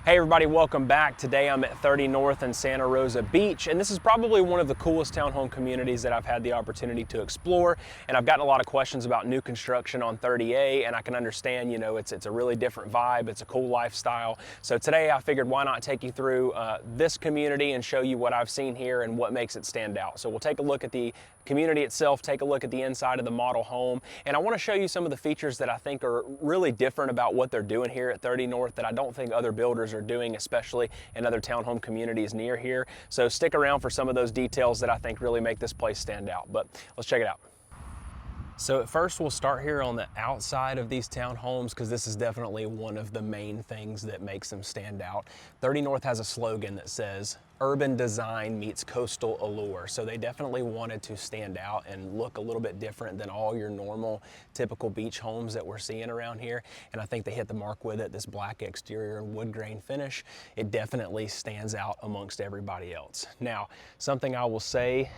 Hey everybody, welcome back. Today I'm at 30 North in Santa Rosa Beach, and this is probably one of the coolest townhome communities that I've had the opportunity to explore. And I've gotten a lot of questions about new construction on 30A, and I can understand, you know, it's a really different vibe, it's a cool lifestyle. So today I figured why not take you through this community and show you what I've seen here and what makes it stand out. So we'll take a look at the community itself, take a look at the inside of the model home, and I want to show you some of the features that I think are really different about what they're doing here at 30 North that I don't think other builders are doing, especially in other townhome communities near here. So stick around for some of those details that I think really make this place stand out, but let's check it out. So at first we'll start here on the outside of these townhomes because this is definitely one of the main things that makes them stand out. 30 North has a slogan that says, "Urban design meets coastal allure." So they definitely wanted to stand out and look a little bit different than all your normal typical beach homes that we're seeing around here. And I think they hit the mark with it. This black exterior and wood grain finish, it definitely stands out amongst everybody else. Now, something I will say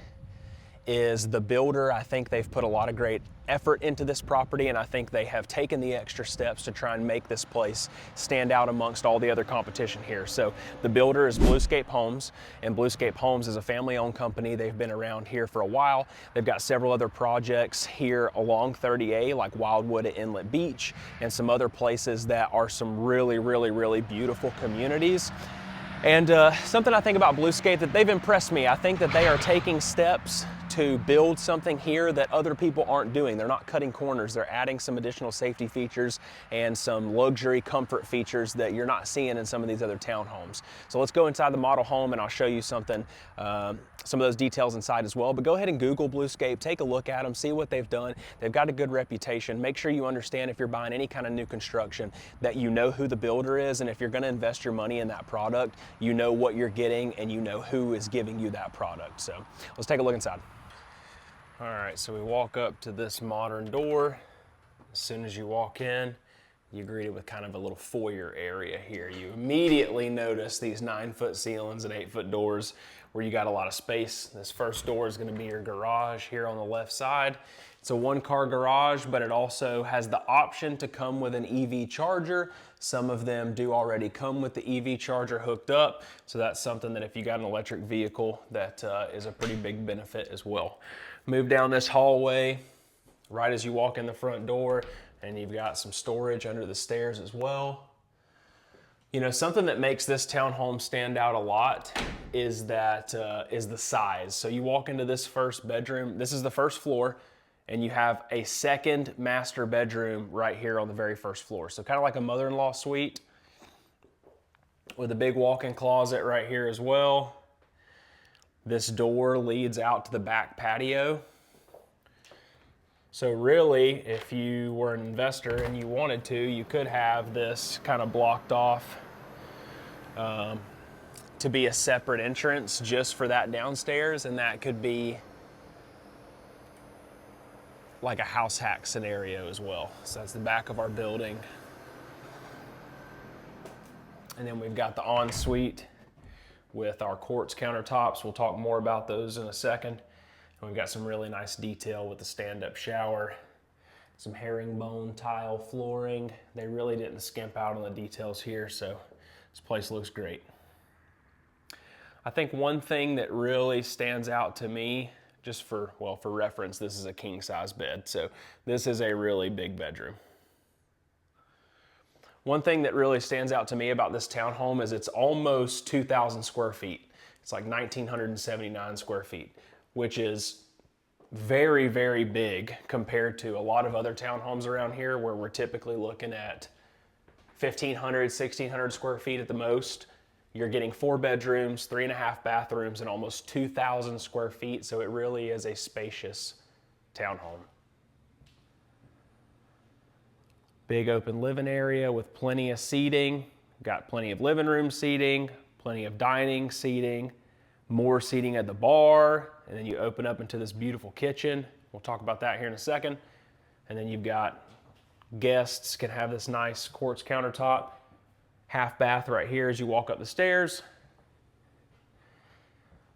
is the builder, I think they've put a lot of great effort into this property, and I think they have taken the extra steps to try and make this place stand out amongst all the other competition here. So the builder is Bluescape Homes, and Bluescape Homes is a family-owned company. They've been around here for a while. They've got several other projects here along 30A, like Wildwood at Inlet Beach, and some other places that are some really beautiful communities. And something I think about Bluescape that they've impressed me, I think that they are taking steps to build something here that other people aren't doing. They're not cutting corners. They're adding some additional safety features and some luxury comfort features that you're not seeing in some of these other townhomes. So let's go inside the model home and I'll show you something, some of those details inside as well. But go ahead and Google Bluescape, take a look at them, see what they've done. They've got a good reputation. Make sure you understand if you're buying any kind of new construction that you know who the builder is, and if you're gonna invest your money in that product, you know what you're getting and you know who is giving you that product. So let's take a look inside. All right, so we walk up to this modern door. As soon as you walk in, you're greeted with kind of a little foyer area here. You immediately notice these 9-foot ceilings and 8-foot doors where you got a lot of space. This first door is gonna be your garage here on the left side. It's a 1-car garage, but it also has the option to come with an EV charger. Some of them do already come with the EV charger hooked up. So that's something that if you got an electric vehicle, that is a pretty big benefit as well. Move down this hallway right as you walk in the front door, and you've got some storage under the stairs as well. You know, something that makes this townhome stand out a lot is that is the size. So you walk into this first bedroom. This is the first floor, and you have a second master bedroom right here on the very first floor. So kind of like a mother-in-law suite with a big walk-in closet right here as well. This door leads out to the back patio. So really, if you were an investor and you wanted to, you could have this kind of blocked off to be a separate entrance just for that downstairs, and that could be like a house hack scenario as well. So that's the back of our building. And then we've got the ensuite with our quartz countertops. We'll talk more about those in a second. And we've got some really nice detail with the stand-up shower, some herringbone tile flooring. They really didn't skimp out on the details here, so this place looks great. I think one thing that really stands out to me, just for reference, this is a king-size bed, so this is a really big bedroom. One thing that really stands out to me about this townhome is it's almost 2,000 square feet. It's like 1,979 square feet, which is very big compared to a lot of other townhomes around here where we're typically looking at 1,500, 1,600 square feet at the most. You're getting 4 bedrooms, 3.5 bathrooms, and almost 2,000 square feet, so it really is a spacious townhome. Big open living area with plenty of seating. Got plenty of living room seating, plenty of dining seating, more seating at the bar, and then you open up into this beautiful kitchen. We'll talk about that here in a second. And then you've got guests can have this nice quartz countertop, half bath right here as you walk up the stairs.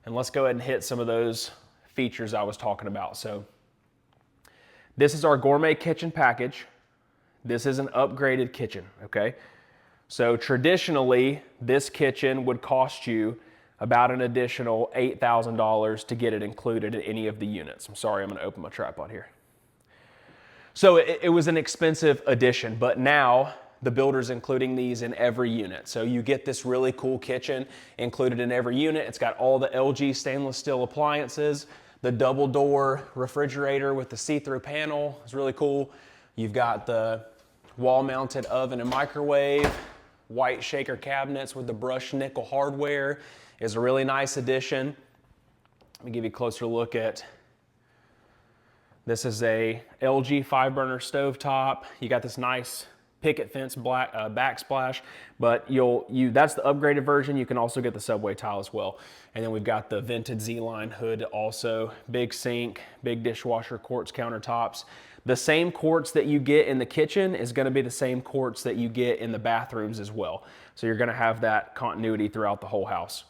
And let's go ahead and hit some of those features I was talking about. So this is our gourmet kitchen package. This is an upgraded kitchen, okay? So traditionally, this kitchen would cost you about an additional $8,000 to get it included in any of the units. I'm sorry, I'm gonna open my tripod here. So it was an expensive addition, but now the builder's including these in every unit. So you get this really cool kitchen included in every unit. It's got all the LG stainless steel appliances, the double door refrigerator with the see-through panel is really cool. You've got the wall mounted oven and microwave, white shaker cabinets with the brushed nickel hardware is a really nice addition. Let me give you a closer look at, this is a LG 5-burner stovetop. You got this nice picket fence black backsplash, but that's the upgraded version. You can also get the subway tile as well. And then we've got the vented Z-line hood also, big sink, big dishwasher, quartz countertops. The same quartz that you get in the kitchen is gonna be the same quartz that you get in the bathrooms as well. So you're gonna have that continuity throughout the whole house.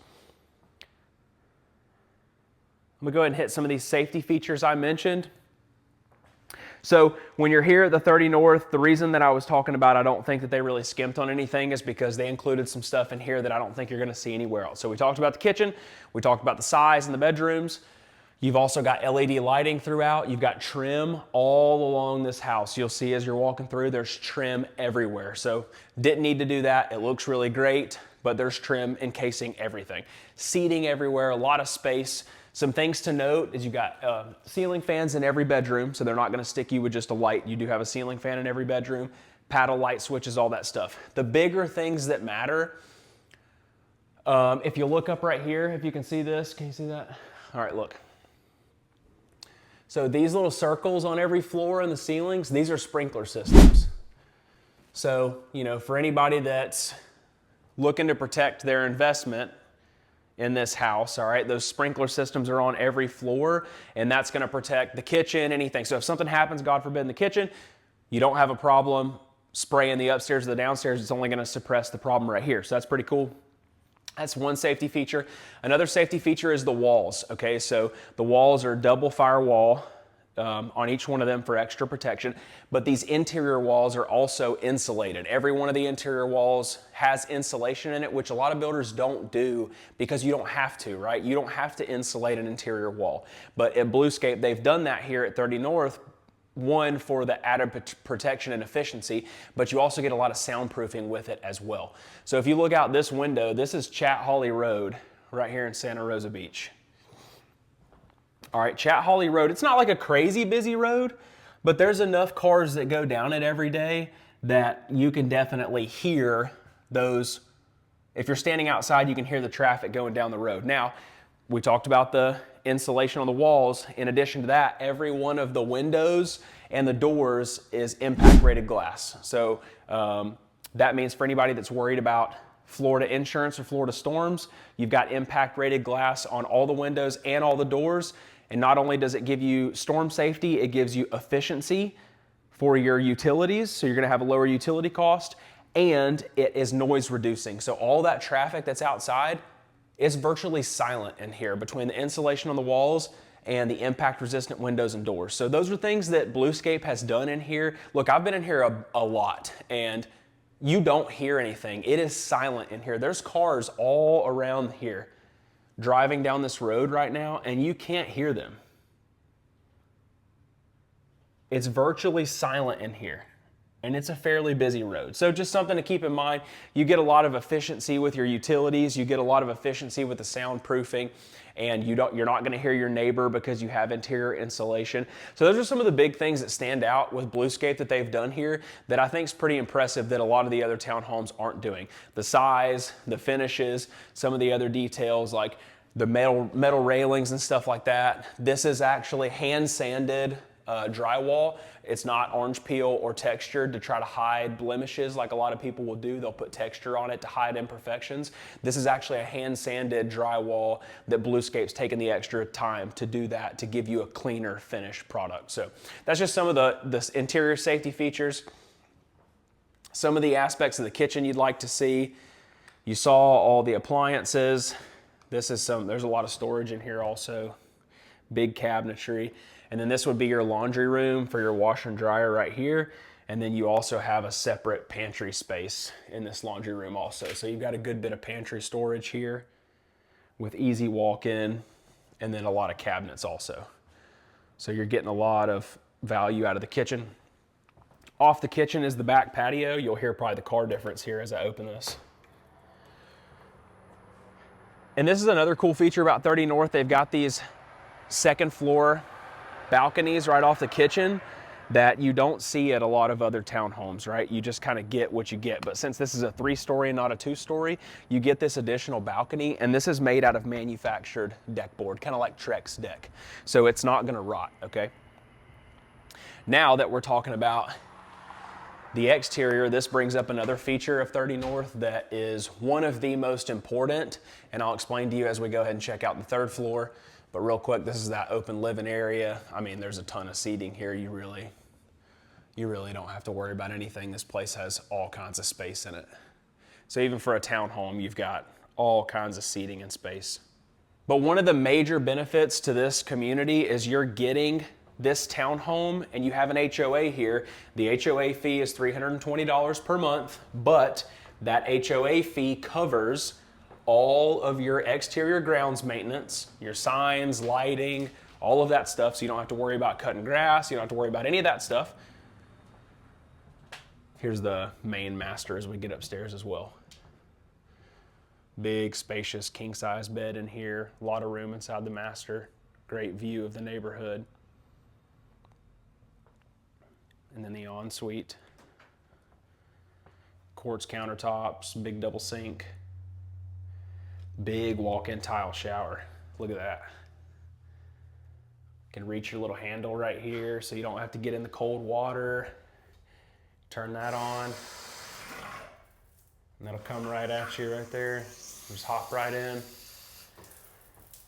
I'm gonna go ahead and hit some of these safety features I mentioned. So when you're here at the 30 North, the reason that I was talking about I don't think that they really skimped on anything is because they included some stuff in here that I don't think you're gonna see anywhere else. So we talked about the kitchen, we talked about the size in the bedrooms. You've also got LED lighting throughout. You've got trim all along this house. You'll see as you're walking through, there's trim everywhere. So didn't need to do that. It looks really great, but there's trim encasing everything. Seating everywhere, a lot of space. Some things to note is you've got ceiling fans in every bedroom, so they're not gonna stick you with just a light. You do have a ceiling fan in every bedroom, paddle light switches, all that stuff. The bigger things that matter, if you look up right here, if you can see this, can you see that? All right, look. So these little circles on every floor in the ceilings, these are sprinkler systems. So, you know, for anybody that's looking to protect their investment in this house, all right, those sprinkler systems are on every floor, and that's gonna protect the kitchen, anything. So if something happens, God forbid, in the kitchen, you don't have a problem spraying the upstairs or the downstairs. It's only gonna suppress the problem right here. So that's pretty cool. That's one safety feature. Another safety feature is the walls, okay? So the walls are double firewall on each one of them for extra protection, but these interior walls are also insulated. Every one of the interior walls has insulation in it, which a lot of builders don't do because you don't have to, right? You don't have to insulate an interior wall. But at Bluescape, they've done that here at 30 North, one, for the added protection and efficiency, but you also get a lot of soundproofing with it as well. So if you look out this window, this is Chat Holly Road right here in Santa Rosa Beach. All right, Chat Holly Road, it's not like a crazy busy road, but there's enough cars that go down it every day that you can definitely hear those. If you're standing outside, you can hear the traffic going down the road. Now, we talked about the insulation on the walls. In addition to that, every one of the windows and the doors is impact rated glass. So that means for anybody that's worried about Florida insurance or Florida storms, you've got impact rated glass on all the windows and all the doors. And not only does it give you storm safety, it gives you efficiency for your utilities. So you're gonna have a lower utility cost, and it is noise reducing. So all that traffic that's outside, it's virtually silent in here between the insulation on the walls and the impact resistant windows and doors. So those are things that Bluescape has done in here. Look, I've been in here a lot, and you don't hear anything. It is silent in here. There's cars all around here driving down this road right now, and you can't hear them. It's virtually silent in here, and it's a fairly busy road. So just something to keep in mind. You get a lot of efficiency with your utilities. You get a lot of efficiency with the soundproofing, and you're not going to hear your neighbor because you have interior insulation. So those are some of the big things that stand out with Bluescape that they've done here that I think is pretty impressive that a lot of the other townhomes aren't doing. The size, the finishes, some of the other details like the metal railings and stuff like that. This is actually hand sanded drywall. It's not orange peel or textured to try to hide blemishes like a lot of people will do. They'll put texture on it to hide imperfections. This is actually a hand sanded drywall that Bluescape's taken the extra time to do that to give you a cleaner finished product. So that's just some of the interior safety features. Some of the aspects of the kitchen you'd like to see. You saw all the appliances. There's a lot of storage in here also. Big cabinetry. And then this would be your laundry room for your washer and dryer right here. And then you also have a separate pantry space in this laundry room also. So you've got a good bit of pantry storage here with easy walk-in, and then a lot of cabinets also. So you're getting a lot of value out of the kitchen. Off the kitchen is the back patio. You'll hear probably the car difference here as I open this. And this is another cool feature about 30 North. They've got these second floor balconies right off the kitchen that you don't see at a lot of other townhomes, right? You just kind of get what you get. But since this is a 3-story and not a 2-story, you get this additional balcony, and this is made out of manufactured deck board, kind of like Trex deck. So it's not gonna rot, okay? Now that we're talking about the exterior, this brings up another feature of 30 North that is one of the most important, and I'll explain to you as we go ahead and check out the 3rd floor. But real quick, this is that open living area. I mean, there's a ton of seating here. You really don't have to worry about anything. This place has all kinds of space in it. So even for a townhome, you've got all kinds of seating and space. But one of the major benefits to this community is you're getting this townhome and you have an HOA here. The HOA fee is $320 per month, but that HOA fee covers all of your exterior grounds maintenance, your signs, lighting, all of that stuff, so you don't have to worry about cutting grass, you don't have to worry about any of that stuff. Here's the main master as we get upstairs as well. Big, spacious, king-size bed in here, a lot of room inside the master, great view of the neighborhood. And then the ensuite, quartz countertops, big double sink, big walk-in tile shower. Look at that. You can reach your little handle right here so you don't have to get in the cold water. Turn that on. And that'll come right at you right there. Just hop right in.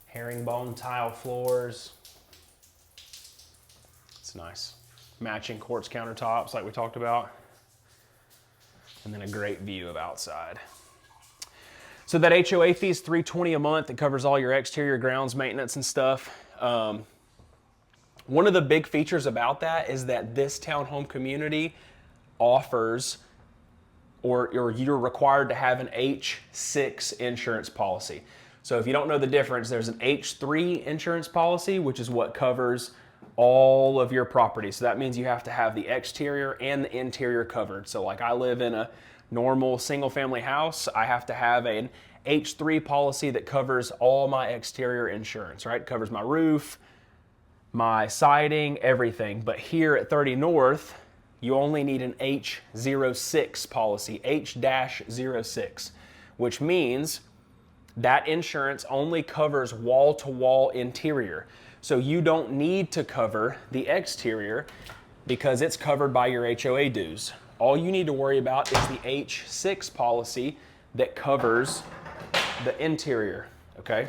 Herringbone tile floors. It's nice. Matching quartz countertops like we talked about. And then a great view of outside. So that HOA fee is $320 a month. It covers all your exterior grounds maintenance and stuff. One of the big features about that is that this townhome community offers, or you're required to have an H6 insurance policy. So if you don't know the difference, there's an H3 insurance policy, which is what covers all of your property. So that means you have to have the exterior and the interior covered. So like I live in a normal single family house, I have to have an H3 policy that covers all my exterior insurance, right? It covers my roof, my siding, everything. But here at 30 North, you only need an H06 policy, H-06, which means that insurance only covers wall-to-wall interior. So you don't need to cover the exterior because it's covered by your HOA dues. All you need to worry about is the H6 policy that covers the interior, okay?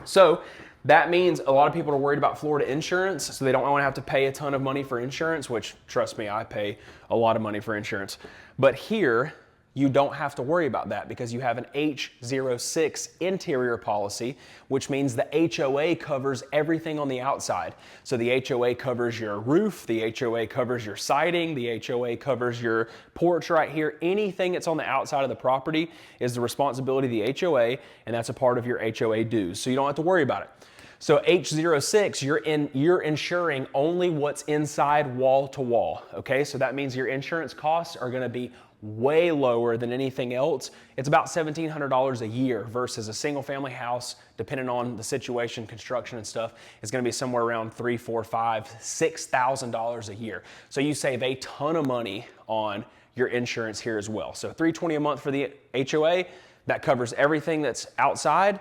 So that means a lot of people are worried about Florida insurance, so they don't want to have to pay a ton of money for insurance, which, trust me, I pay a lot of money for insurance. But here, you don't have to worry about that because you have an H06 interior policy, which means the HOA covers everything on the outside. So the HOA covers your roof, the HOA covers your siding, the HOA covers your porch right here. Anything that's on the outside of the property is the responsibility of the HOA, and that's a part of your HOA dues. So you don't have to worry about it. So H06, you're insuring only what's inside wall to wall, okay? So that means your insurance costs are gonna be way lower than anything else. It's about $1,700 a year versus a single family house, depending on the situation, construction and stuff, is gonna be somewhere around $3,000, $4,000, $5,000, $6,000 a year. So you save a ton of money on your insurance here as well. So $320 a month for the HOA, that covers everything that's outside.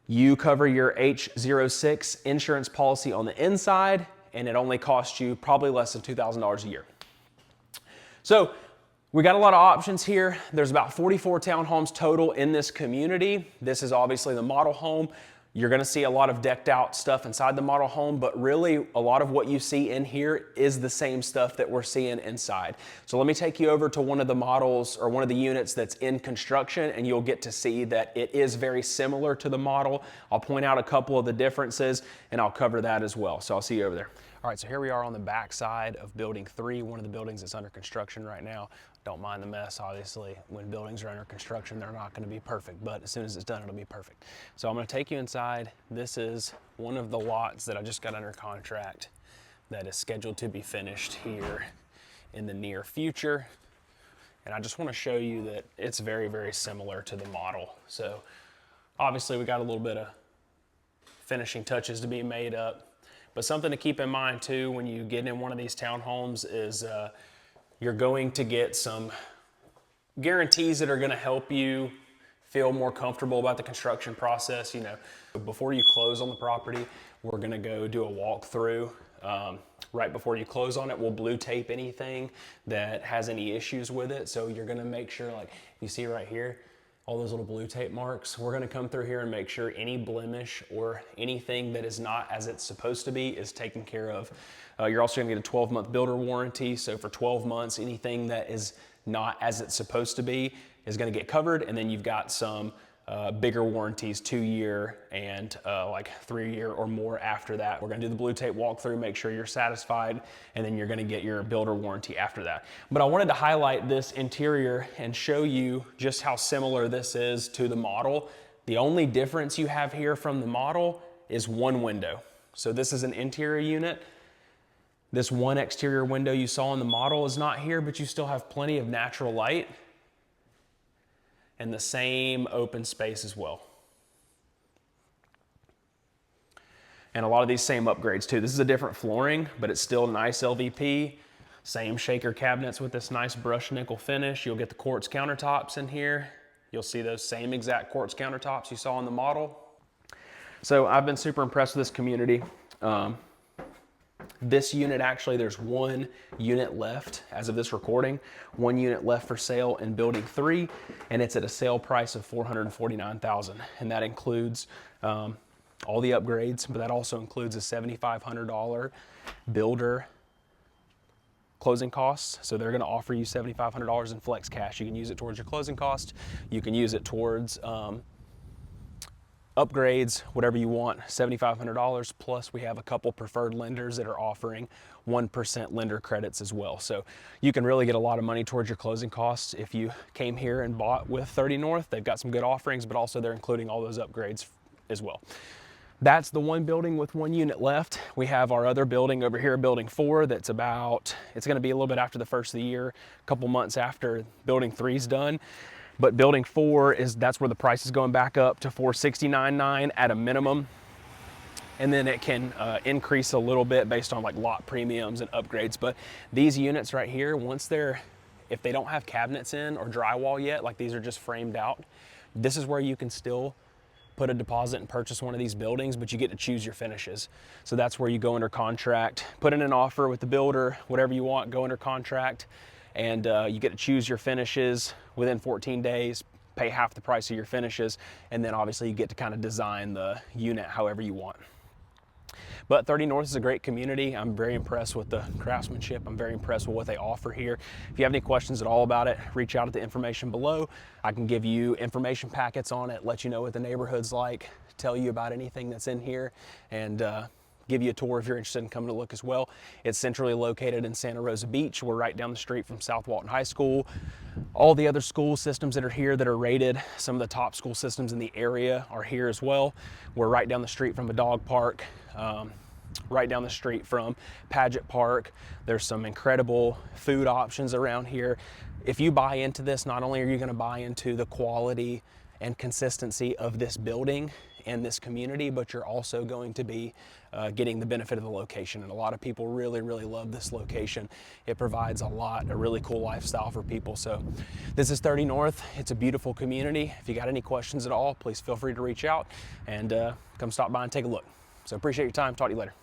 You cover your H06 insurance policy on the inside, and it only costs you probably less than $2,000 a year. So we got a lot of options here. There's about 44 townhomes total in this community. This is obviously the model home. You're gonna see a lot of decked out stuff inside the model home, but really a lot of what you see in here is the same stuff that we're seeing inside. So let me take you over to one of the models or one of the units that's in construction, and you'll get to see that it is very similar to the model. I'll point out a couple of the differences and I'll cover that as well. So I'll see you over there. All right, so here we are on the back side of building 3, one of the buildings that's under construction right now. Don't mind the mess, obviously. When buildings are under construction, they're not gonna be perfect, but as soon as it's done, it'll be perfect. So I'm gonna take you inside. This is one of the lots that I just got under contract that is scheduled to be finished here in the near future. And I just wanna show you that it's very, very similar to the model. So obviously we got a little bit of finishing touches to be made up. But something to keep in mind too when you get in one of these townhomes is you're going to get some guarantees that are going to help you feel more comfortable about the construction process. You know, before you close on the property, we're going to go do a walkthrough. Right before you close on it, we'll blue tape anything that has any issues with it. So you're going to make sure, like you see right here, all those little blue tape marks, we're gonna come through here and make sure any blemish or anything that is not as it's supposed to be is taken care of. You're also gonna get a 12-month builder warranty. So for 12 months, anything that is not as it's supposed to be is gonna get covered. And then you've got some bigger warranties, 2-year and like 3-year or more after that. We're gonna do the blue tape walkthrough, make sure you're satisfied, and then you're gonna get your builder warranty after that. But I wanted to highlight this interior and show you just how similar this is to the model. The only difference you have here from the model is one window. So this is an interior unit. This one exterior window you saw in the model is not here, but you still have plenty of natural light and the same open space as well. And a lot of these same upgrades too. This is a different flooring, but it's still nice LVP. Same shaker cabinets with this nice brushed nickel finish. You'll get the quartz countertops in here. You'll see those same exact quartz countertops you saw in the model. So I've been super impressed with this community. This unit, actually, there's one unit left as of this recording, one unit left for sale in building 3, and it's at a sale price of $449,000. And that includes all the upgrades, but that also includes a $7,500 builder closing costs. So they're gonna offer you $7,500 in flex cash. You can use it towards your closing cost. You can use it towards upgrades, whatever you want, $7,500, plus we have a couple preferred lenders that are offering 1% lender credits as well. So you can really get a lot of money towards your closing costs if you came here and bought with 30 North. They've got some good offerings, but also they're including all those upgrades as well. That's the one building with one unit left. We have our other building over here, building 4, that's about, it's gonna be a little bit after the first of the year, a couple months after building 3's done. But building 4 that's where the price is going back up to $469,900 at a minimum. And then it can increase a little bit based on like lot premiums and upgrades. But these units right here, if they don't have cabinets in or drywall yet, like these are just framed out, this is where you can still put a deposit and purchase one of these buildings, but you get to choose your finishes. So that's where you go under contract, put in an offer with the builder, whatever you want, go under contract, and you get to choose your finishes within 14 days, pay half the price of your finishes, and then obviously you get to kind of design the unit however you want. But 30 North is a great community. I'm very impressed with the craftsmanship. I'm very impressed with what they offer here. If you have any questions at all about it, reach out at the information below. I can give you information packets on it, let you know what the neighborhood's like, tell you about anything that's in here, and give you a tour if you're interested in coming to look as well. It's centrally located in Santa Rosa Beach. We're right down the street from South Walton High School. All the other school systems that are here that are rated, some of the top school systems in the area are here as well. We're right down the street from a dog park, right down the street from Paget Park. There's some incredible food options around here. If you buy into this, not only are you gonna buy into the quality and consistency of this building and this community, but you're also going to be getting the benefit of the location. And a lot of people really, really love this location. It provides a really cool lifestyle for people. So this is 30 North. It's a beautiful community. If you got any questions at all, please feel free to reach out and come stop by and take a look. So appreciate your time. Talk to you later.